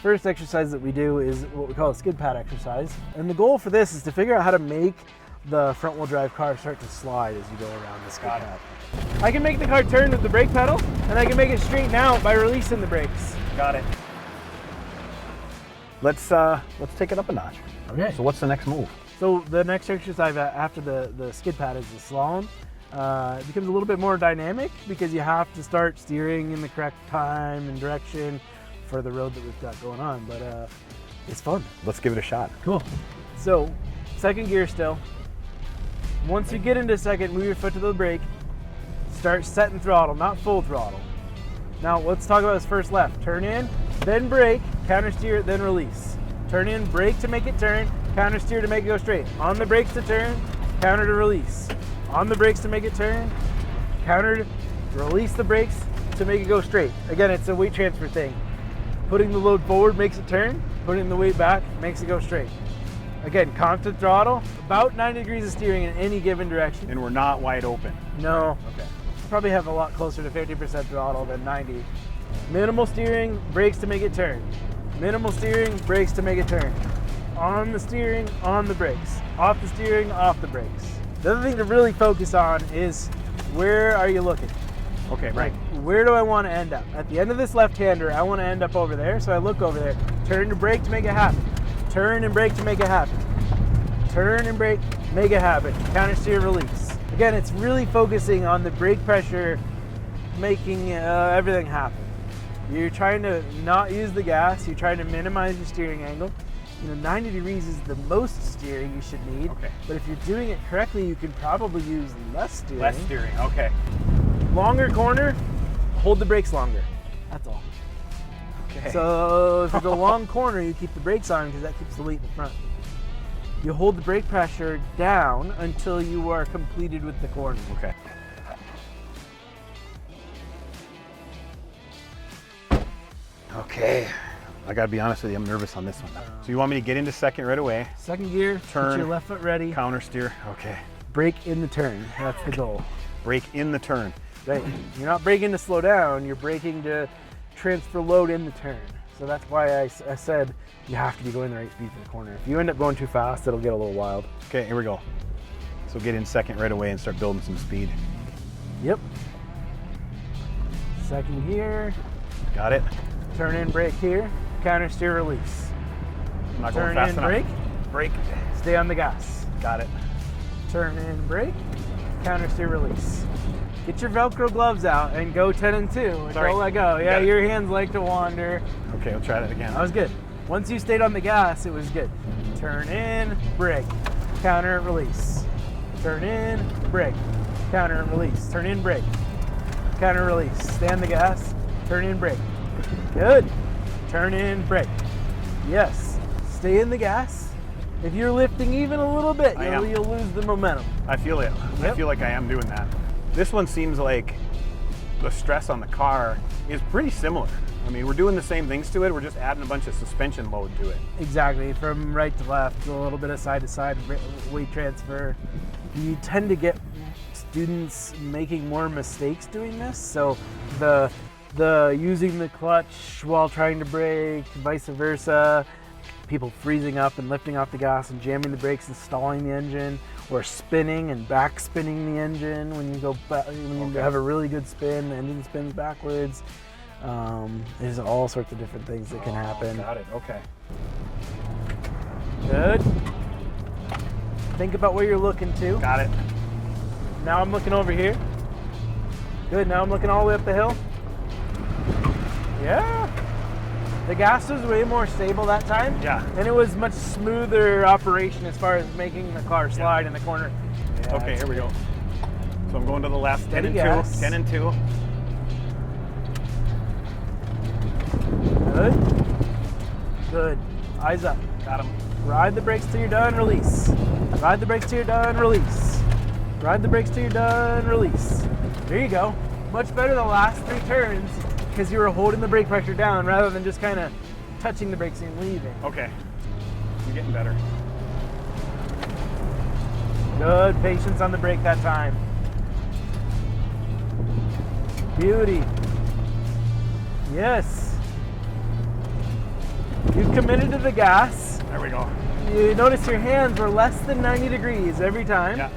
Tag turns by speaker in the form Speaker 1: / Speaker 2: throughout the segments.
Speaker 1: first exercise that we do is what we call a skid pad exercise. And the goal for this is to figure out how to make the front wheel drive car start to slide as you go around the skid pad. I can make the car turn with the brake pedal, and I can make it straighten out by releasing the brakes.
Speaker 2: Got it. Let's take it up a notch.
Speaker 1: Okay.
Speaker 2: So what's the next move?
Speaker 1: So the next exercise after the skid pad is the slalom. It becomes a little bit more dynamic because you have to start steering in the correct time and direction for the road that we've got going on, but it's fun.
Speaker 2: Let's give it a shot.
Speaker 1: Cool. So second gear still. Once you get into second, move your foot to the brake. Start setting throttle, not full throttle. Now let's talk about this first left. Turn in, then brake, counter steer, then release. Turn in, brake to make it turn, counter steer to make it go straight. On the brakes to turn, counter to release. On the brakes to make it turn, counter, release the brakes to make it go straight. Again, it's a weight transfer thing. Putting the load forward makes it turn, putting the weight back makes it go straight. Again, constant throttle, about 90 degrees of steering in any given direction.
Speaker 2: And we're not wide open.
Speaker 1: No.
Speaker 2: Okay.
Speaker 1: Probably have a lot closer to 50% throttle than 90. Minimal steering, brakes to make it turn. Minimal steering, brakes to make it turn. On the steering, on the brakes. Off the steering, off the brakes. The other thing to really focus on is where are you looking?
Speaker 2: Okay, right.
Speaker 1: Where do I want to end up? At the end of this left-hander, I want to end up over there, so I look over there. Turn to brake to make it happen. Turn and brake to make it happen. Turn and brake, make it happen. Counter steer, release. Again, it's really focusing on the brake pressure, making everything happen. You're trying to not use the gas. You're trying to minimize your steering angle. 90 degrees is the most steering you should need.
Speaker 2: Okay.
Speaker 1: But if you're doing it correctly, you can probably use less steering.
Speaker 2: Less steering, okay.
Speaker 1: Longer corner, hold the brakes longer. That's all.
Speaker 2: Okay.
Speaker 1: So if it's a long corner, you keep the brakes on because that keeps the weight in the front. You hold the brake pressure down until you are completed with the corner.
Speaker 2: Okay. Okay. I gotta be honest with you, I'm nervous on this one. So you want me to get into second right away?
Speaker 1: Second gear,
Speaker 2: turn,
Speaker 1: put your left foot ready.
Speaker 2: Counter steer, okay.
Speaker 1: Brake in the turn, that's the goal.
Speaker 2: Brake in the turn.
Speaker 1: Right, you're not braking to slow down, you're braking to transfer load in the turn. So that's why I said you have to be going the right speed for the corner. If you end up going too fast, it'll get a little wild.
Speaker 2: Okay, here we go. So get in second right away and start building some speed.
Speaker 1: Yep. Second gear.
Speaker 2: Got it.
Speaker 1: Turn in, brake here. Counter steer, release.
Speaker 2: I'm not
Speaker 1: Turn
Speaker 2: going fast
Speaker 1: in,
Speaker 2: enough.
Speaker 1: brake.
Speaker 2: Brake.
Speaker 1: Stay on the gas.
Speaker 2: Got it.
Speaker 1: Turn in, brake. Counter steer, release. Get your Velcro gloves out and go 10 and 2. And
Speaker 2: Sorry.
Speaker 1: don't let go. Yeah, your hands like to wander.
Speaker 2: Okay, we'll try that again.
Speaker 1: That was good. Once you stayed on the gas, it was good. Turn in, brake. Counter, release. Turn in, brake. Counter, release. Turn in, brake. Counter, release. Stay on the gas. Turn in, brake. Good. Turn in, brake. Yes. Stay in the gas. If you're lifting even a little bit, you'll lose the momentum.
Speaker 2: I feel it.
Speaker 1: Yep.
Speaker 2: I feel like I am doing that. This one seems like the stress on the car is pretty similar. I mean, we're doing the same things to it. We're just adding a bunch of suspension load to it.
Speaker 1: Exactly. From right to left, a little bit of side to side weight transfer. You tend to get students making more mistakes doing this. So the using the clutch while trying to brake, vice versa. People freezing up and lifting off the gas and jamming the brakes and stalling the engine, or spinning and back spinning the engine when you go back, when you have a really good spin, the engine spins backwards. There's all sorts of different things that can happen.
Speaker 2: Got it, okay.
Speaker 1: Good. Think about where you're looking to.
Speaker 2: Got it.
Speaker 1: Now I'm looking over here. Good, now I'm looking all the way up the hill. Yeah. The gas was way more stable that time.
Speaker 2: Yeah.
Speaker 1: And it was much smoother operation as far as making the car slide in the corner. Yeah,
Speaker 2: Okay, here we go. So I'm going to the left,
Speaker 1: Steady
Speaker 2: 10 and
Speaker 1: gas.
Speaker 2: 2, 10 and 2.
Speaker 1: Good. Good. Eyes up.
Speaker 2: Got him.
Speaker 1: Ride the brakes till you're done, release. Ride the brakes till you're done, release. Ride the brakes till you're done, release. There you go. Much better the last 3 turns because you were holding the brake pressure down rather than just kind of touching the brakes and leaving.
Speaker 2: Okay. You're getting better.
Speaker 1: Good patience on the brake that time. Beauty. Yes. You committed to the gas.
Speaker 2: There we go.
Speaker 1: You notice your hands were less than 90 degrees every time.
Speaker 2: Yeah.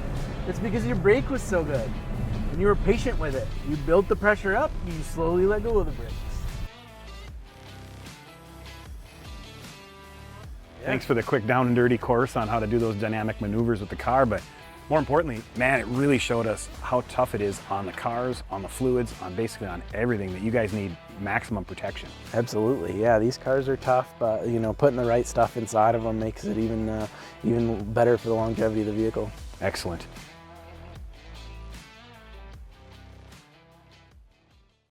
Speaker 1: It's because your brake was so good. And you were patient with it. You built the pressure up, you slowly let go of the brakes. Yeah.
Speaker 2: Thanks for the quick down and dirty course on how to do those dynamic maneuvers with the car, but more importantly, man, it really showed us how tough it is on the cars, on the fluids, on basically on everything, that you guys need maximum protection.
Speaker 3: Absolutely, yeah. These cars are tough, but you know, putting the right stuff inside of them makes it even better for the longevity of the vehicle.
Speaker 2: Excellent.